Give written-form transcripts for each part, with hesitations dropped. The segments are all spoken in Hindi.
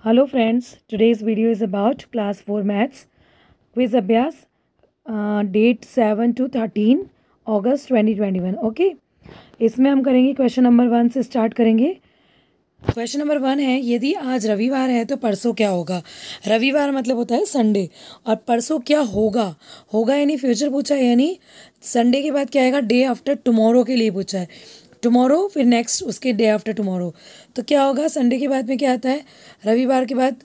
Hello friends, today's video is about class 4 maths quiz अभ्यास date 7 to 13 अगस्त 2021 ओके। इसमें हम करेंगे क्वेश्चन नंबर 1 से स्टार्ट करेंगे। क्वेश्चन नंबर 1 है, यदि आज रविवार है तो परसों क्या होगा। रविवार मतलब होता है संडे और परसों क्या होगा। होगा यानी फ्यूचर पूछा है, यानी संडे के बाद क्या आएगा, डे आफ्टर टुमारो के लिए पूछा है। टुमारो फिर नेक्स्ट उसके डे आफ्टर टुमारो, तो क्या होगा संडे के बाद में क्या आता है, रविवार के बाद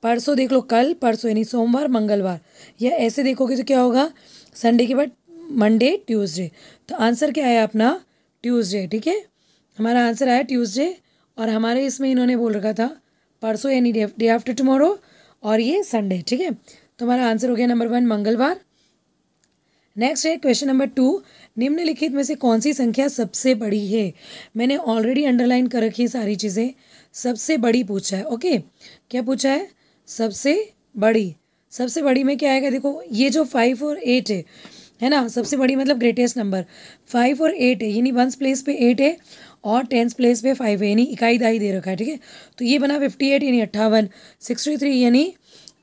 परसों देख लो, कल परसों यानी सोमवार मंगलवार, या ऐसे देखोगे तो क्या होगा संडे के बाद मंडे ट्यूसडे। तो आंसर क्या आया अपना ट्यूसडे। ठीक है, हमारा आंसर आया ट्यूसडे और हमारे इसमें इन्होंने बोल रखा था परसों यानी डे आफ्टर टुमारो और ये संडे। ठीक है, तो हमारा आंसर हो गया नंबर 1 मंगलवार। नेक्स्ट है क्वेश्चन नंबर 2, निम्नलिखित में से कौन सी संख्या सबसे बड़ी है। मैंने ऑलरेडी अंडरलाइन कर रखी है सारी चीज़ें। सबसे बड़ी पूछा है, ओके क्या पूछा है, सबसे बड़ी। सबसे बड़ी में क्या आएगा, देखो ये जो 5 और 8 है ना, सबसे बड़ी मतलब ग्रेटेस्ट नंबर 5 और 8 है, यानी 1 प्लेस पे 8 है और 10 प्लेस पे 5 है, यानी इकाई दाई दे रखा है। ठीक है, तो ये बना 58 यानी 58, 63 यानी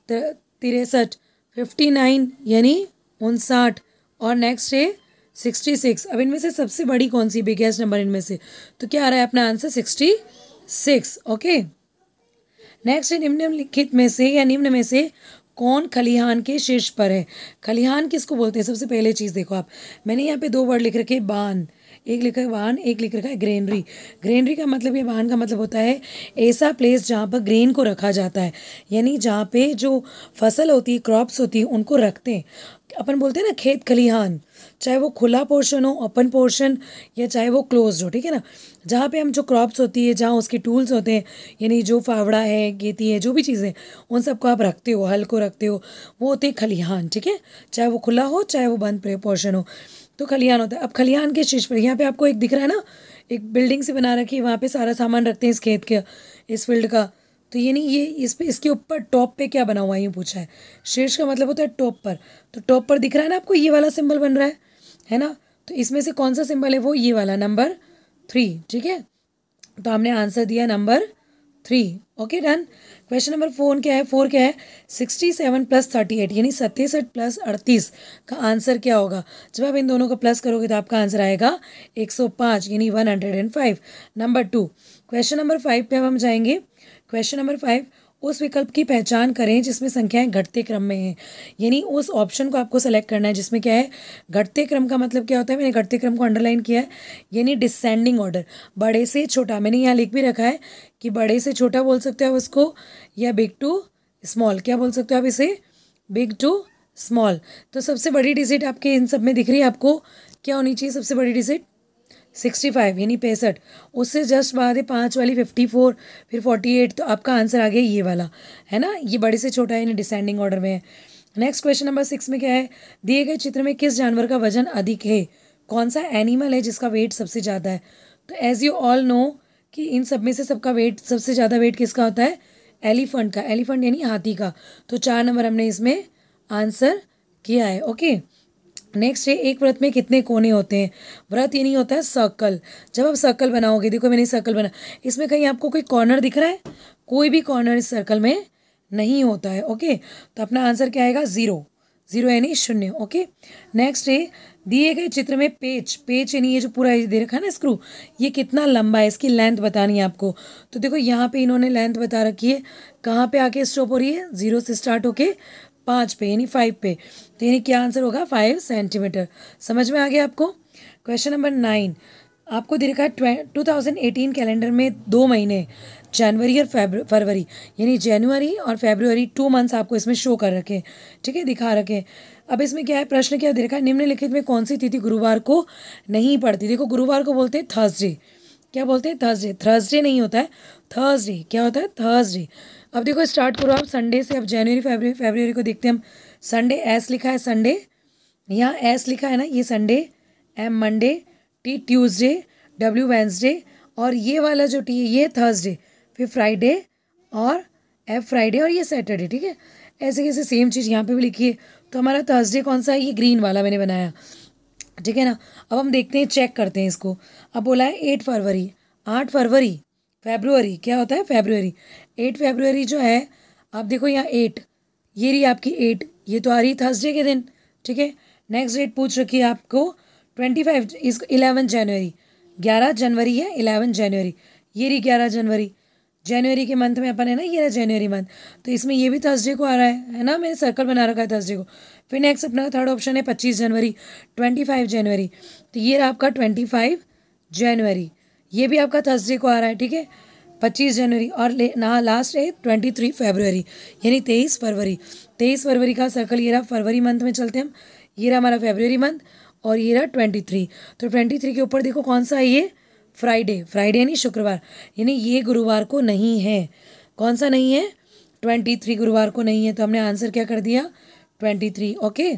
63, 59 यानी 59 और नेक्स्ट है 66। अब इनमें से सबसे बड़ी कौन सी, बिगेस्ट नंबर इनमें से, तो क्या आ रहा है अपना आंसर 66। ओके, नेक्स्ट है निम्नलिखित में से या निम्न में से कौन खलिहान के शीर्ष पर है। खलिहान किसको बोलते हैं, सबसे पहले चीज़ देखो आप, मैंने यहाँ पे 2 वर्ड लिख रखे, बान, एक लिखा है वाहन, एक लिख रखा है ग्रेनरी। ग्रेनरी का मतलब, ये वाहन का मतलब होता है ऐसा प्लेस जहाँ पर ग्रेन को रखा जाता है, यानी जहाँ पे जो फसल होती है, क्रॉप्स होती है, उनको रखते हैं। अपन बोलते हैं ना खेत खलिहान, चाहे वो खुला पोर्शन हो, ओपन पोर्शन, या चाहे वो क्लोज्ड हो। ठीक है ना, जहाँ पे हम जो क्रॉप्स होती है, जहाँ उसके टूल्स होते हैं, यानी जो फावड़ा है, गेती है, जो भी चीज़ें उन सबको आप रखते हो, हल को रखते हो, वो होते हैं खलिहान। ठीक है, चाहे वो खुला हो चाहे वो बंद पोर्शन हो, तो खलिहान होता है। अब खलिहान के शीर्ष पर यहाँ पे आपको एक दिख रहा है ना, एक बिल्डिंग से बना रखी है, वहाँ पे सारा सामान रखते हैं इस खेत के, इस फील्ड का। तो ये नहीं, ये इस पे इसके ऊपर टॉप पे क्या बना हुआ है ये पूछा है। शीर्ष का मतलब होता है टॉप पर, तो टॉप पर दिख रहा है ना आपको, ये वाला सिंबल बन रहा है ना, तो इसमें से कौन सा सिंबल है, वो ये वाला नंबर 3। ठीक है, तो हमने आंसर दिया number 3। Okay done. Question number 4 क्या है, 4 क्या है, 67 + 38 यानी 67 + 38 का आंसर क्या होगा। जब आप इन दोनों को प्लस करोगे तो आपका आंसर आएगा 105 यानी 105। नंबर 2, क्वेश्चन नंबर 5 पे अब हम जाएंगे। क्वेश्चन नंबर 5, उस विकल्प की पहचान करें जिसमें संख्याएं घटते क्रम में हैं, यानी उस ऑप्शन को आपको सेलेक्ट करना है जिसमें क्या है घटते क्रम। का मतलब क्या होता है, मैंने घटते क्रम को अंडरलाइन किया है, यानी डिसेंडिंग ऑर्डर, बड़े से छोटा। मैंने यहाँ लिख भी रखा है कि बड़े से छोटा बोल सकते हो आप उसको, या बिग टू स्मॉल, क्या बोल सकते हो आप इसे, बिग टू स्मॉल। तो सबसे बड़ी डिजिट आपके इन सब में दिख रही है आपको, क्या होनी चाहिए सबसे बड़ी डिजिट, 65 यानी 65। उससे जस्ट बाद है 5 वाली 54, फिर 48, तो आपका आंसर आ गया ये वाला, है ना, ये बड़े से छोटा है यानी डिसेंडिंग ऑर्डर में है। नेक्स्ट क्वेश्चन नंबर 6 में क्या है, दिए गए चित्र में किस जानवर का वजन अधिक है, कौन सा एनिमल है जिसका वेट सबसे ज़्यादा है। तो एज यू ऑल नो कि इन सब में से सबका वेट, सबसे ज़्यादा वेट किसका होता है, एलिफेंट का, एलिफेंट यानी हाथी का। तो 4 नंबर हमने इसमें आंसर किया है। ओके, नेक्स्ट है, एक व्रत में कितने कोने होते हैं। व्रत ये नहीं होता है सर्कल। जब आप सर्कल बनाओगे, देखो मैंने सर्कल बना, इसमें कहीं आपको कोई कॉर्नर दिख रहा है, कोई भी कॉर्नर इस सर्कल में नहीं होता है। ओके, तो अपना आंसर क्या आएगा 0, 0 यानी 0। ओके, नेक्स्ट है, दिए गए चित्र में पेच, पेच यानी ये जो पूरा दे रखा है ना स्क्रू, ये कितना लंबा है, इसकी लेंथ बतानी है आपको। तो देखो यहाँ पे इन्होंने लेंथ बता रखी है, कहाँ पे आके स्टॉप हो रही है, 0 से स्टार्ट होके 5 पे यानी 5 पे, तो यानी क्या आंसर होगा 5 सेंटीमीटर। समझ में आ गया आपको। क्वेश्चन नंबर 9, आपको दे रखा है 2018 कैलेंडर में 2 महीने, जनवरी और फरवरी, यानी जनवरी और फरवरी 2 मंथ्स आपको इसमें शो कर रखे। ठीक है, दिखा रखे। अब इसमें क्या है, प्रश्न क्या दे रखा है, निम्नलिखित में कौन सी तिथि गुरुवार को नहीं पड़ती। देखो गुरुवार को बोलते हैं थर्सडे, क्या बोलते हैं थर्सडे, थर्सडे नहीं होता है थर्सडे, क्या होता है थर्सडे। अब देखो स्टार्ट करो आप संडे से, अब जनवरी फरवरी को देखते हैं हम। संडे एस लिखा है, संडे यहाँ एस लिखा है ना, ये Sunday, M Monday, T Tuesday, W Wednesday, और ये वाला जो टी है ये थर्सडे, फिर फ्राइडे और एफ फ्राइडे, और ये सैटरडे। ठीक है, ऐसे कैसे सेम चीज़ यहाँ पे भी लिखी है। तो हमारा थर्सडे कौन सा है, ये ग्रीन वाला मैंने बनाया। ठीक है ना, अब हम देखते हैं, चेक करते हैं इसको। अब बोला है 8 फरवरी, 8 फरवरी, फेब्रुअरी क्या होता है फेब्रुअरी, 8 फरवरी जो है, आप देखो यहाँ 8, ये रही आपकी 8, ये तो आ रही थर्सडे के दिन, ठीक है। नेक्स्ट डेट पूछ रखी है आपको 25, इस 11 जनवरी, 11 जनवरी है, 11 जनवरी, ये रही 11 जनवरी। जनवरी के मंथ में अपन है ना, ये रहा जनवरी मंथ, तो इसमें ये भी थर्सडे को आ रहा है ना, मैंने सर्कल बना रखा है थर्सडे को। फिर नेक्स्ट अपना थर्ड ऑप्शन है 25 जनवरी, 25 जनवरी, तो ये रहा आपका 25 जनवरी, ये भी आपका थर्सडे को आ रहा है, ठीक है। 25 जनवरी और ना लास्ट है 23 फरवरी, यानी 23 फरवरी। 23 फरवरी का सर्कल ये रहा, फरवरी मंथ में चलते हम, ये रहा हमारा फरवरी मंथ, और ये रहा 23। तो 23 के ऊपर देखो कौन सा है ये, फ्राइडे, फ्राइडे यानी शुक्रवार, यानी ये गुरुवार को नहीं है। कौन सा नहीं है, 23 गुरुवार को नहीं है, तो हमने आंसर क्या कर दिया, 23। ओके,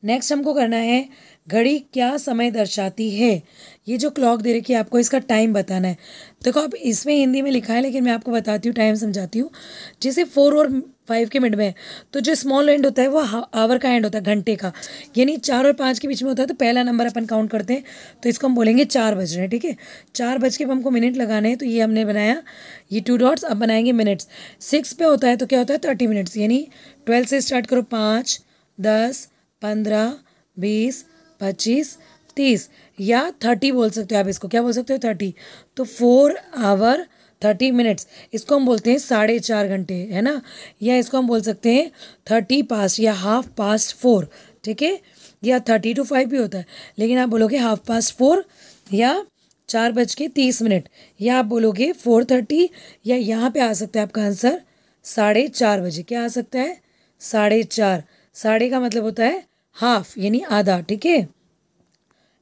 नेक्स्ट हमको करना है घड़ी क्या समय दर्शाती है। ये जो क्लॉक दे रखी है आपको, इसका टाइम बताना है। देखो अब इसमें हिंदी में लिखा है, लेकिन मैं आपको बताती हूँ, टाइम समझाती हूँ। जैसे 4 और 5 के मिड में है, तो जो स्मॉल एंड होता है वो आवर का एंड होता है, घंटे का, यानी 4 और 5 के बीच में होता है, तो पहला नंबर अपन काउंट करते हैं, तो इसको हम बोलेंगे 4 बज रहे हैं, ठीक है। 4 बज के हमको मिनट लगाने हैं, तो ये हमने बनाया, ये 2 डॉट्स, अब बनाएंगे मिनट्स। 6 पे होता है तो क्या होता है 30 मिनट्स, यानी 12 से स्टार्ट करो, 5, 10, 15, 20, 25, 30, या 30 बोल सकते हो आप, इसको क्या बोल सकते हो, 30। तो 4 आवर 30 मिनट्स, इसको हम बोलते हैं 4.5 घंटे, है ना। या इसको हम बोल सकते हैं 30 पास्ट या हाफ पास्ट 4, ठीक है। या 30 to 5 भी होता है, लेकिन आप बोलोगे हाफ पास्ट 4, या 4:30, या आप बोलोगे 4:30, या यहाँ पे आ सकता है आपका आंसर 4:30 क्या आ सकता है, 4:30। साढ़े का मतलब होता है हाफ, यानी आधा, ठीक है।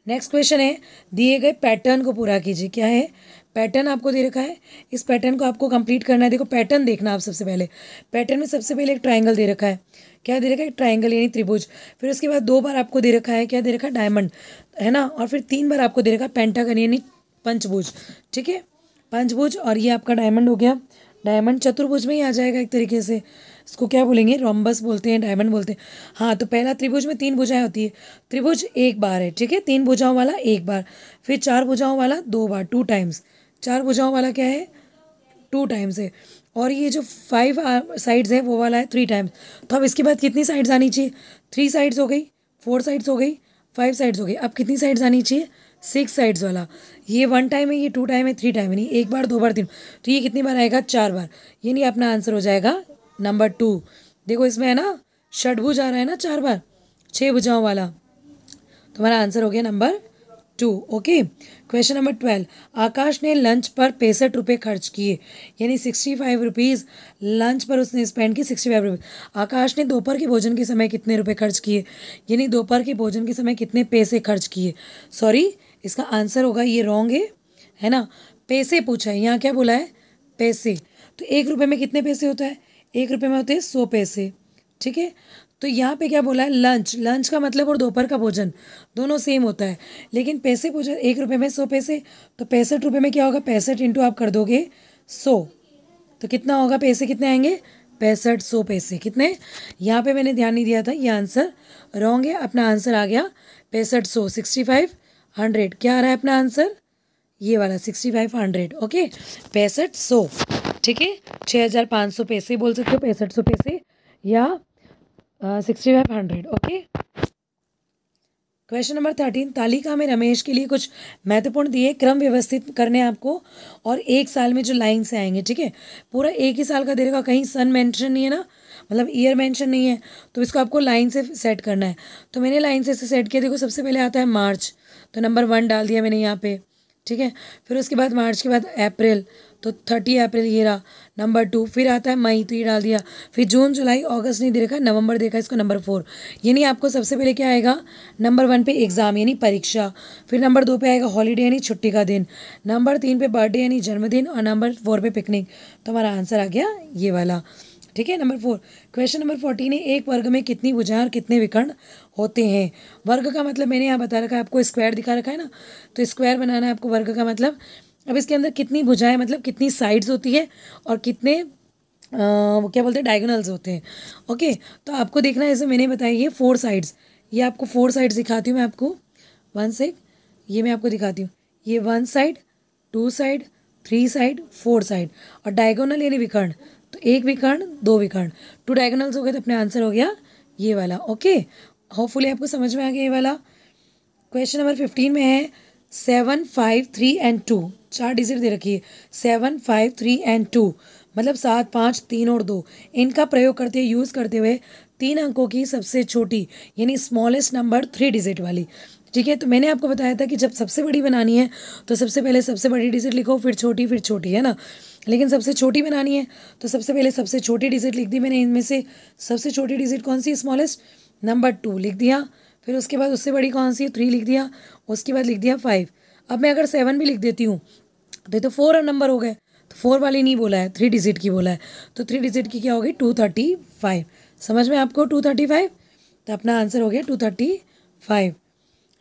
नेक्स्ट क्वेश्चन है, दिए गए पैटर्न को पूरा कीजिए। क्या है, पैटर्न आपको दे रखा है, इस पैटर्न को आपको कंप्लीट करना है। देखो पैटर्न देखना आप, सबसे पहले पैटर्न में सबसे पहले एक ट्राइंगल दे रखा है। क्या दे रखा है, ट्राइंगल यानी त्रिभुज। फिर उसके बाद 2 बार आपको दे रखा है, क्या दे रखा है, डायमंड, है ना। और फिर 3 बार आपको दे रखा है पेंटागन यानी पंचभुज, ठीक है, पंचभुज। और ये आपका डायमंड हो गया, डायमंड चतुर्भुज में ही आ जाएगा एक तरीके से, इसको क्या बोलेंगे, रोम्बस बोलते हैं, डायमंड बोलते हैं। हाँ, तो पहला त्रिभुज में 3 भुजाएं होती है, त्रिभुज एक बार है, ठीक है, 3 भुजाओं वाला एक बार। फिर 4 भुजाओं वाला 2 बार, 2 टाइम्स। 4 भुजाओं वाला क्या है, 2 टाइम्स है। और ये जो 5 साइड्स है वो वाला है 3 टाइम्स। तो अब इसके बाद कितनी साइड्स आनी चाहिए, 3 साइड्स हो गई, 4 साइड्स हो गई, 5 साइड्स हो गई। अब कितनी साइड्स आनी चाहिए, 6 साइड्स वाला। ये 1 टाइम है, ये 2 टाइम है, 3 टाइम है, नहीं 1 बार 2 बार 3, तो ये कितनी बार आएगा, 4 बार। ये नहीं, अपना आंसर हो जाएगा नंबर 2। देखो इसमें है ना, षटभुज आ रहा है ना 4 बार, 6 भुजाओं वाला, तुम्हारा आंसर हो गया नंबर 2। ओके, क्वेश्चन नंबर 12, आकाश ने लंच पर 65 रुपये खर्च किए, यानी 65 रुपीज़ लंच पर उसने स्पेंड की, 65 रुपये। आकाश ने दोपहर के भोजन के समय कितने रुपए खर्च किए, यानी दोपहर के भोजन के समय कितने पैसे खर्च किए। सॉरी, इसका आंसर होगा, ये रॉन्ग है ना, पैसे पूछा है, यहाँ क्या बोला है, पैसे। तो 1 रुपये में कितने पैसे होता है, 1 रुपये में होते हैं 100 पैसे, ठीक है। तो यहाँ पे क्या बोला है, लंच, लंच का मतलब और दोपहर का भोजन दोनों सेम होता है, लेकिन पैसे पूछा 1 रुपये में 100 पैसे, तो 65 रुपये में क्या होगा, 65 इंटू आप कर दोगे 100, तो कितना होगा, पैसे कितने आएंगे, 6500 पैसे। कितने, यहाँ पे मैंने ध्यान नहीं दिया था, ये आंसर रॉन्ग है। अपना आंसर आ गया 6500, 6500। क्या आ रहा है अपना आंसर, ये वाला 6500। ओके, 6500, ठीक है, 6500 पैसे बोल सकते हो, 6500 पैसे, या 6500। ओके, क्वेश्चन नंबर 13, तालिका में रमेश के लिए कुछ महत्वपूर्ण दिए, क्रम व्यवस्थित करने आपको, और 1 साल में जो लाइन से आएंगे, ठीक है। पूरा 1 ही साल का दे रखा, कहीं सन मेंशन नहीं है ना, मतलब ईयर मेंशन नहीं है, तो इसको आपको लाइन से सेट करना है। तो मैंने लाइन से सेट किया, देखो सबसे पहले आता है मार्च, तो नंबर 1 डाल दिया मैंने यहाँ पे, ठीक है। फिर उसके बाद मार्च के बाद अप्रैल, तो 30 अप्रैल ये रहा नंबर 2। फिर आता है मई, तो ये डाल दिया। फिर जून, जुलाई, अगस्त नहीं दे रखा, नवंबर देखा, इसको नंबर 4। यानी आपको सबसे पहले क्या आएगा, नंबर 1 पे एग्ज़ाम यानी परीक्षा, फिर नंबर 2 पे आएगा हॉलीडे यानी छुट्टी का दिन, नंबर 3 पे बर्थडे यानी जन्मदिन, और नंबर 4 पे पिकनिक। तो हमारा आंसर आ गया ये वाला, ठीक है, नंबर 4। क्वेश्चन नंबर 14 है, एक वर्ग में कितनी भुजाएं और कितने विकर्ण होते हैं। वर्ग का मतलब मैंने यहाँ बता रखा है आपको, स्क्वायर दिखा रखा है ना, तो स्क्वायर बनाना है आपको वर्ग का मतलब। अब इसके अंदर कितनी भुजाएं मतलब कितनी साइड्स होती है, और कितने वो क्या बोलते हैं, डायगोनल्स होते हैं। ओके, तो आपको देखना है, जैसे मैंने बताया ये 4 साइड्स, ये आपको 4 साइड्स दिखाती हूँ मैं आपको, 1 सेक, ये मैं आपको दिखाती हूँ, ये 1 साइड, 2 साइड, 3 साइड 4 साइड, और डायगोनल यानी विकर्ण, तो 1 विकर्ण 2 विकर्ण, 2 डायगोनल्स हो गए, तो अपना आंसर हो गया ये वाला। ओके, होपफुली आपको समझ में आ गया ये वाला। क्वेश्चन नंबर 15 में है 7, 5, 3 एंड 2, 4 डिजिट दे रखी है, 7, 5, 3 एंड 2, मतलब 7, 5, 3 और 2, इनका प्रयोग करते यूज़ करते हुए 3 अंकों की सबसे छोटी यानी स्मॉलेस्ट नंबर 3 डिजिट वाली। ठीक है, तो मैंने आपको बताया था कि जब सबसे बड़ी बनानी है तो सबसे पहले सबसे बड़ी डिजिट लिखो, फिर छोटी, है ना। लेकिन सबसे छोटी बनानी है तो सबसे पहले सबसे छोटी डिजिट लिख दी मैंने, इनमें से सबसे छोटी डिजिट कौन सी, स्मॉलेस्ट, नंबर 2 लिख दिया। फिर उसके बाद उससे बड़ी कौन सी है, 3 लिख दिया। उसके बाद लिख दिया 5। अब मैं अगर 7 भी लिख देती हूँ तो ये तो 4 नंबर हो गए, तो 4 वाली नहीं बोला है, 3 डिजिट की बोला है, तो 3 डिजिट की क्या होगी, 235। समझ में आपको 235, तो अपना आंसर हो गया 235।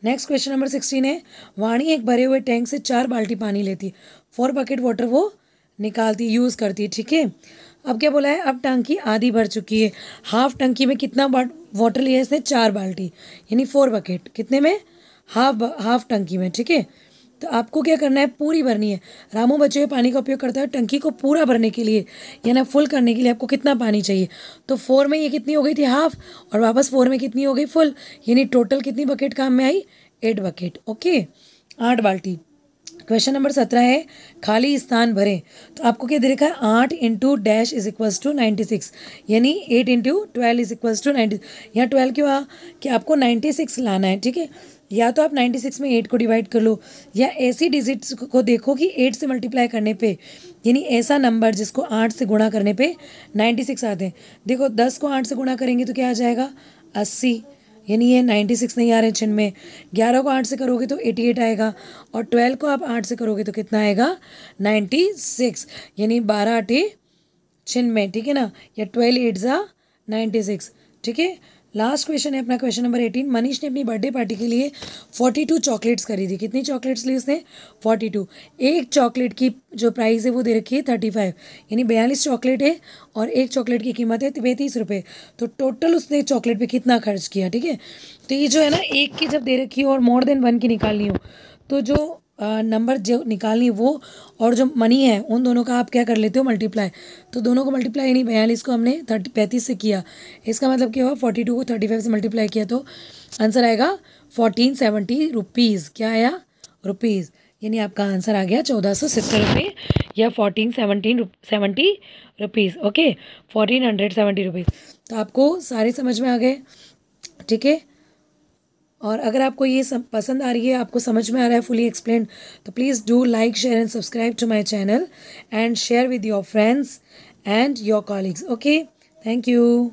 नेक्स्ट क्वेश्चन नंबर 16 है, वाणी एक भरे हुए टैंक से 4 बाल्टी पानी लेती, 4 बकेट वाटर वो निकालती, यूज़ करती है। ठीक है, अब क्या बोला है, अब टंकी आधी भर चुकी है, हाफ टंकी में कितना वाटर लिया इसने, 4 बाल्टी यानी 4 बकेट, कितने में, हाफ टंकी में। ठीक है, तो आपको क्या करना है, पूरी भरनी है। रामू बचे हुए पानी का उपयोग करता है टंकी को पूरा भरने के लिए, यानी फुल करने के लिए आपको कितना पानी चाहिए, तो 4 में ये कितनी हो गई थी, हाफ, और वापस 4 में कितनी हो गई, फुल, यानी टोटल कितनी बकेट काम में आई, 8 बकेट। ओके, 8 बाल्टी। क्वेश्चन नंबर 17 है, खाली स्थान भरें, तो आपको क्या दे रखा है, 8 into dash is equals to 96, यानी 8 इंटू 12 इज इक्वल्स टू 90। यहाँ 12 क्यों आ कि आपको 96 लाना है। ठीक है, या तो आप 96 में 8 को डिवाइड कर लो, या ऐसी डिजिट्स को देखो कि 8 से मल्टीप्लाई करने पे, यानी ऐसा नंबर जिसको 8 से गुणा करने पे 96 आते हैं। देखो 10 को 8 से गुणा करेंगे तो क्या आ जाएगा, 80, यानी ये 96 नहीं आ रहे चिन्ह में। 11 को 8 से करोगे तो 88 आएगा, और 12 को आप 8 से करोगे तो कितना आएगा, 96, यानी 12 8 चिन्ह में। ठीक है ना, या 12 8 जा 96। ठीक है, लास्ट क्वेश्चन है अपना, क्वेश्चन नंबर 18। मनीष ने अपनी बर्थडे पार्टी के लिए 42 चॉकलेट्स खरीदी। कितनी चॉकलेट्स ली उसने, 42। एक चॉकलेट की जो प्राइस है वो दे रखी है 35, यानी 42 चॉकलेट है, और एक चॉकलेट की कीमत है 35 रुपये। तो टोटल उसने चॉकलेट पे कितना खर्च किया। ठीक है, तो ये जो है ना, एक की जब दे रखी हो और मोर देन 1 की निकालनी हो, तो जो नंबर जो निकालनी है वो और जो मनी है उन दोनों का आप क्या कर लेते हो, मल्टीप्लाई। तो दोनों को मल्टीप्लाई, यानी 42 को हमने 35 से किया, इसका मतलब क्या हुआ, 42 को 35 से मल्टीप्लाई किया, तो आंसर आएगा 1470 रुपीज़। क्या आया, रुपीज़, यानी आपका आंसर आ गया 1470 रुपये, या 1470 रुपीज़। Okay, 1470 rupees. तो आपको सारे समझ में आ गए। ठीक है, और अगर आपको ये सब पसंद आ रही है, आपको समझ में आ रहा है फुली एक्सप्लेन, तो please do like share and subscribe to my channel and share with your friends and your colleagues. Okay, thank you.